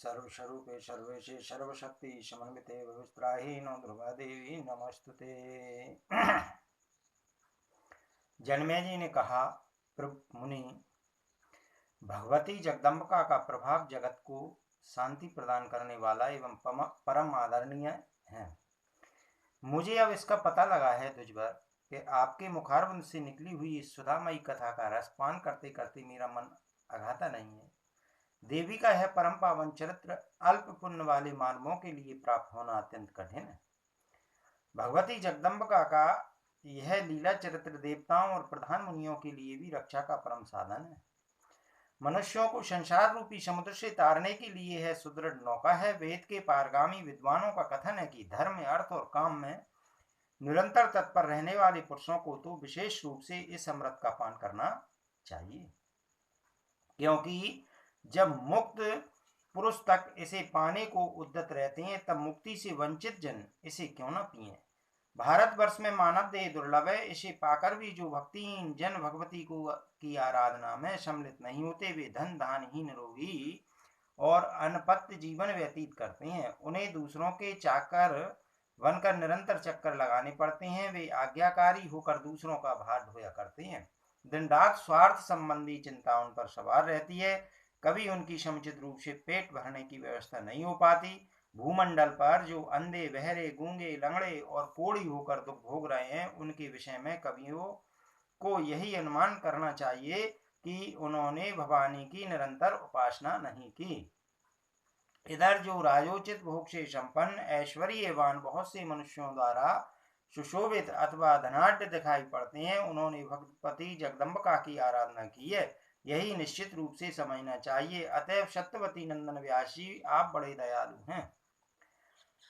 सर्वस्वरूपे सर्वेशे सर्वशक्ति समन्विते वित्राहि no Dhruva देवी नमस्तुते। जन्मेजय ने कहा, प्रभु मुनि, भगवती जगदम्बिका का प्रभाव जगत को शांति प्रदान करने वाला एवं परम आदरणीय है। मुझे अब इसका पता लगा है तुझपर कि आपके मुखारविंद से निकली हुई इस सुधामयी कथा का रसपान करते करते मेरा मन अघाता नहीं है। देवी का यह परम पावन चरित्र अल्प पुण्य वाले मानवों के लिए प्राप्त होना अत्यंत कठिन है। भगवती जगदम्बिका का यह लीला चरित्र देवताओं और प्रधान मुनियों के लिए भी रक्षा का परम साधन है। मनुष्यों को संसार रूपी समुद्र से तारने के लिए यह सुदृढ़ नौका है। वेद के पारगामी विद्वानों का कथन है कि धर्म, अर्थ और काम में निरंतर तत्पर रहने वाले पुरुषों को तो विशेष रूप से इस अमृत का पान करना चाहिए, क्योंकि जब मुक्त पुरुष तक इसे पाने को उद्यत रहते हैं, तब मुक्ति से वंचित जन इसे क्यों न पिए। भारतवर्ष में मानव देह दुर्लभ है। इसे पाकर भी जो भक्तिहीन जन भगवती को की आराधना में सम्मिलित नहीं होते, वे धन धानहीन, रोगी और अनपत्य जीवन व्यतीत करते हैं। उन्हें दूसरों के चाकर बनकर निरंतर चक्कर लगाने पड़ते हैं। वे आज्ञाकारी होकर दूसरों का भार ढोया करते हैं। दिन रात स्वार्थ संबंधी चिंता उन पर सवार रहती है। कभी उनकी समुचित रूप से पेट भरने की व्यवस्था नहीं हो पाती। भूमंडल पर जो अंधे, बहरे, गूंगे, लंगड़े और कोढ़ी होकर दुख भोग रहे हैं, उनके विषय में कवियों को यही अनुमान करना चाहिए कि उन्होंने भवानी की निरंतर उपासना नहीं की। इधर जो राजोचित भोग से संपन्न ऐश्वर्यवान बहुत से मनुष्यों द्वारा सुशोभित अथवा धनाढ्य दिखाई पड़ते हैं, उन्होंने भगवती जगदम्बिका की आराधना की है, यही निश्चित रूप से समझना चाहिए। अतएव सत्यवती नंदन व्यास जी, आप बड़े दयालु हैं।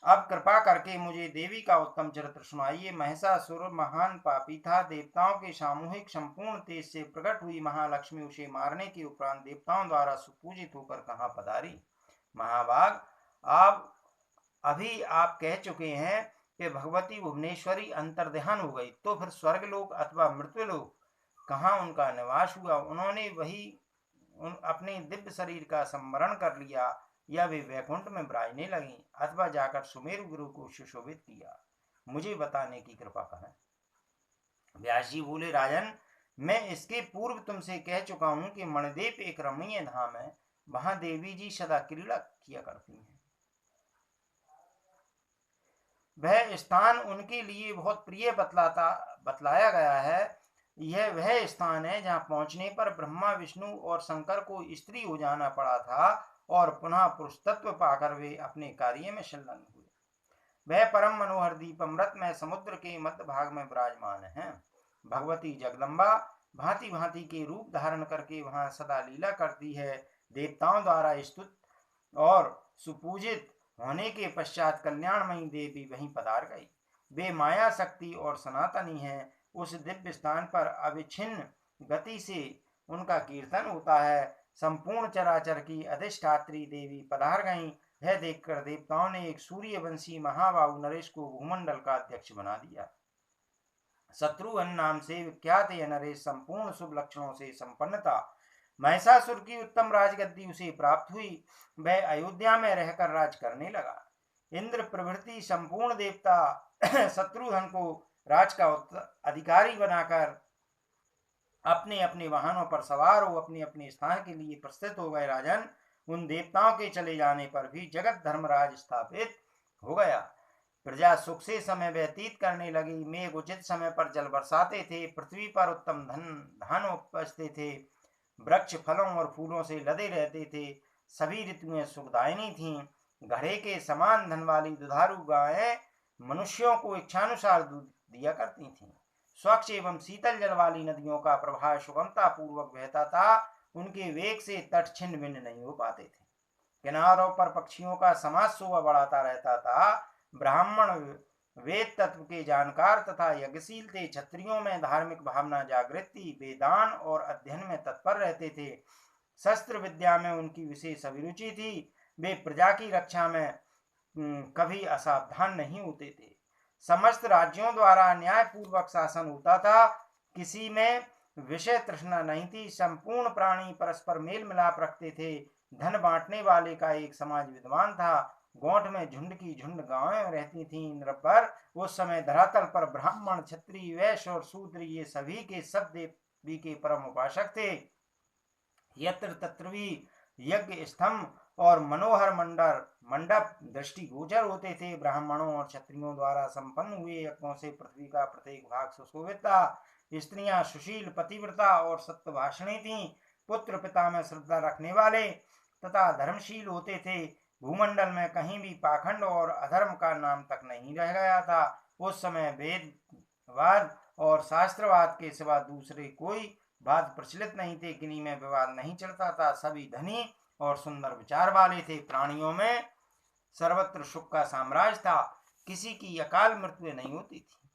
अब कृपा करके मुझे देवी का उत्तम चरित्र सुनाइए। महिषासुर महान पापी था। देवताओं के सामूहिक संपूर्ण तेज से प्रकट हुई महालक्ष्मी उसे मारने के उपरांत देवताओं द्वारा सुपूजित होकर कहाँ पधारी। महाभाग, आप कह चुके हैं कि भगवती भुवनेश्वरी अंतर्ध्यान हो गई, तो फिर स्वर्गलोक अथवा मृत्युलोक कहाँ उनका निवास हुआ? उन्होंने वही अपने दिव्य शरीर का संवरण कर लिया, या वे वैकुंठ में विराजने लगी, अथवा जाकर सुमेरु गुरु को सुशोभित किया? मुझे बताने की कृपा करें। व्यास जी बोले, राजन, मैं इसके पूर्व तुमसे कह चुका हूं कि मणिद्वीप एक रमणीय धाम है। वहां देवी जी सदा क्रीड़ा किया करती हैं। वह स्थान उनके लिए बहुत प्रिय बतलाया गया है। यह वह स्थान है जहां पहुंचने पर ब्रह्मा, विष्णु और शंकर को स्त्री हो जाना पड़ा था और पुनः पुरुष तत्व पाकर वे अपने कार्य में संलग्न हुए। वह परम मनोहर दीप अमृत में समुद्र के मध्य भाग में विराजमान है। भगवती जगदम्बा भांति भांति के रूप धारण करके वहां सदा लीला करती है। देवताओं द्वारा स्तुत और सुपूजित होने के पश्चात कल्याणमयी देवी वहीं पधार गई। वे माया शक्ति और सनातनी है। उस दिव्य स्थान पर अविच्छिन्न गति से उनका कीर्तन होता है। संपूर्ण चराचर की अधिष्ठात्री देवी पधार गईं। यह देखकर देवताओं ने एक सूर्यवंशी महाबाहु नरेश को भूमंडल का अध्यक्ष बना दिया। शत्रुघ्न नाम से विख्यात यह नरेश संपूर्ण शुभ लक्षणों से संपन्न था। महिषासुर की उत्तम राजगद्दी उसे प्राप्त हुई। वह अयोध्या में रहकर राज करने लगा। इंद्र प्रभृति संपूर्ण देवता शत्रुघ्न को राज का अधिकारी बनाकर अपने अपने वाहनों पर सवार हो अपने अपने स्थान के लिए प्रस्थित हो गए। राजन, उन देवताओं के चले जाने पर भी जगत धर्मराज स्थापित हो गया। प्रजा सुख से समय व्यतीत करने लगी। मेघ उचित समय पर जल बरसाते थे। पृथ्वी पर उत्तम धान उपजते थे। वृक्ष फलों और फूलों से लदे रहते थे। सभी ऋतुएं सुखदायिनी थीं। घड़े के समान धन वाली दुधारू गायें मनुष्यों को इच्छानुसार दूध दिया करती थीं। स्वच्छ एवं शीतल जल वाली नदियों का प्रवाह सुगमता पूर्वक बहता था। उनके वेग से तट छिन्न भिन्न नहीं हो पाते थे। किनारों पर पक्षियों का समाज शोभा बढ़ाता रहता था। ब्राह्मण वेद तत्व के जानकार तथा यज्ञशील थे। क्षत्रियों में धार्मिक भावना जागृत थी। वेदान और अध्ययन में तत्पर रहते थे। शस्त्र विद्या में उनकी विशेष अभिरुचि थी। वे प्रजा की रक्षा में कभी असावधान नहीं होते थे। समस्त राज्यों द्वारा न्याय पूर्वक शासन होता था। किसी में विषय तृष्णा नहीं थी। संपूर्ण प्राणी परस्पर मेल मिलाप रखते थे। धन बांटने वाले का एक समाज विद्वान था। गोंठ में झुंड की झुंड गांवें रहती थीं। नृपर उस समय धरातल पर ब्राह्मण, क्षत्रिय, वैश्य और शूद्र ये सभी के सब देवी के परम उपासक थे। यत्र तत्र भी यज्ञ स्तंभ और मनोहर मंडप दृष्टिगोचर होते थे। ब्राह्मणों और क्षत्रियों द्वारा संपन्न हुए यज्ञों से पृथ्वी का प्रत्येक भाग सुशोभित था। स्त्रियां सुशील, पतिव्रता और सत्यभाषिणी थीं। पुत्र पिता में श्रद्धा रखने वाले तथा धर्मशील होते थे। भूमंडल में कहीं भी पाखंड और अधर्म का नाम तक नहीं रह गया था। उस समय वेदवाद और शास्त्रवाद के सिवा दूसरे कोई बात प्रचलित नहीं थे। किन्हीं में विवाद नहीं चलता था। सभी धनी और सुंदर विचार वाले थे। प्राणियों में सर्वत्र सुख का साम्राज्य था। किसी की अकाल मृत्यु नहीं होती थी।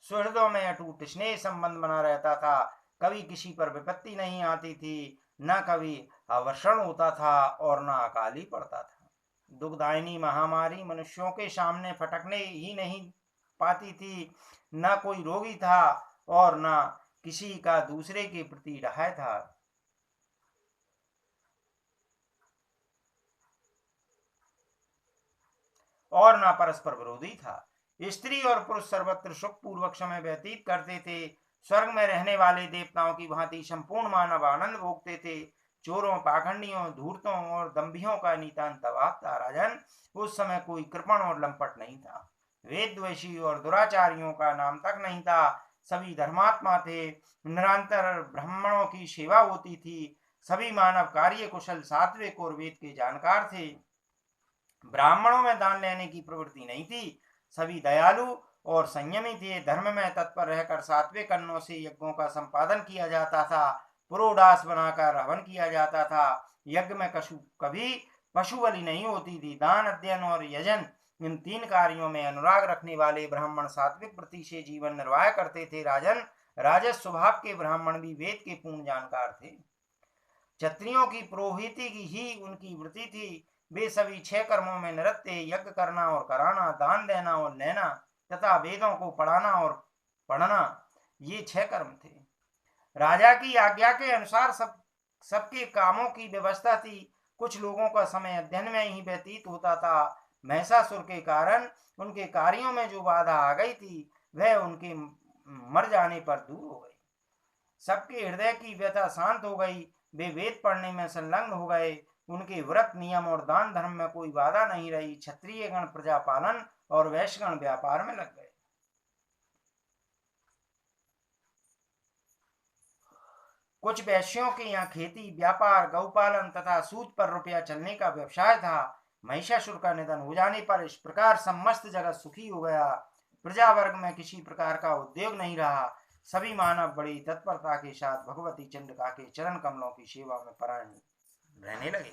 सुहृदों में अटूट स्नेह संबंध बना रहता था। कभी किसी पर विपत्ति नहीं आती थी, न कभी अवर्षण होता था और न अकाली पड़ता था। दुखदायिनी महामारी मनुष्यों के सामने फटकने ही नहीं पाती थी। न कोई रोगी था और न किसी का दूसरे के प्रति डह था। और न परस्पर विरोधी था। स्त्री और पुरुष सर्वत्र सुख पूर्वक समय व्यतीत करते थे। स्वर्ग में रहने वाले देवताओं की भांति संपूर्ण मानव आनंद भोगते थे। चोरों, पाखंडियों, धूर्तों और दंभियों का नितांत अभाव था। राजन, उस समय कोई कृपण और लंपट नहीं था। वेद द्वेषी और दुराचारियों का नाम तक नहीं था। सभी धर्मात्मा थे। निरंतर ब्राह्मणों की सेवा होती थी। सभी मानव कार्य कुशल, सात्विक और वेद के जानकार थे। ब्राह्मणों में दान लेने की प्रवृत्ति नहीं थी। सभी दयालु और संयमी थे। धर्म में तत्पर रहकर सात्विक अन्नों से यज्ञों का संपादन किया जाता था। पुरोडास बनाकर हवन किया जाता था। यज्ञ में कभी पशु बलि नहीं होती थी। दान, अध्ययन और यजन, इन तीन कार्यों में अनुराग रखने वाले ब्राह्मण सात्विक वृत्ति से जीवन निर्वाह करते थे। राजन, राजस स्वभाव के ब्राह्मण भी वेद के पूर्ण जानकार थे। क्षत्रियों की पुरोहिती की ही उनकी वृत्ति थी। वे सभी 6 कर्मों में निरत थे। यज्ञ करना और कराना, दान देना और लेना तथा वेदों को पढ़ाना और पढ़ना, ये 6 कर्म थे। राजा की आज्ञा के अनुसार सबके कामों की व्यवस्था थी। कुछ लोगों का समय अध्ययन में ही व्यतीत होता था। महिषासुर के कारण उनके कार्यों में जो बाधा आ गई थी, वह उनके मर जाने पर दूर हो गई। सबके हृदय की व्यथा शांत हो गई। वे वेद पढ़ने में संलग्न हो गए। उनके व्रत, नियम और दान धर्म में कोई बाधा नहीं रही। क्षत्रिय गण प्रजा पालन और वैश्य गण व्यापार में लग गए। कुछ वैश्यों के यहाँ खेती, व्यापार, गौपालन तथा सूद पर रुपया चलने का व्यवसाय था। महिषासुर का निधन हो जाने पर इस प्रकार समस्त जगत सुखी हो गया। प्रजा वर्ग में किसी प्रकार का उद्योग नहीं रहा। सभी मानव बड़ी तत्परता के साथ भगवती चंडिका के चरण कमलों की सेवा में परायण रहने लगे।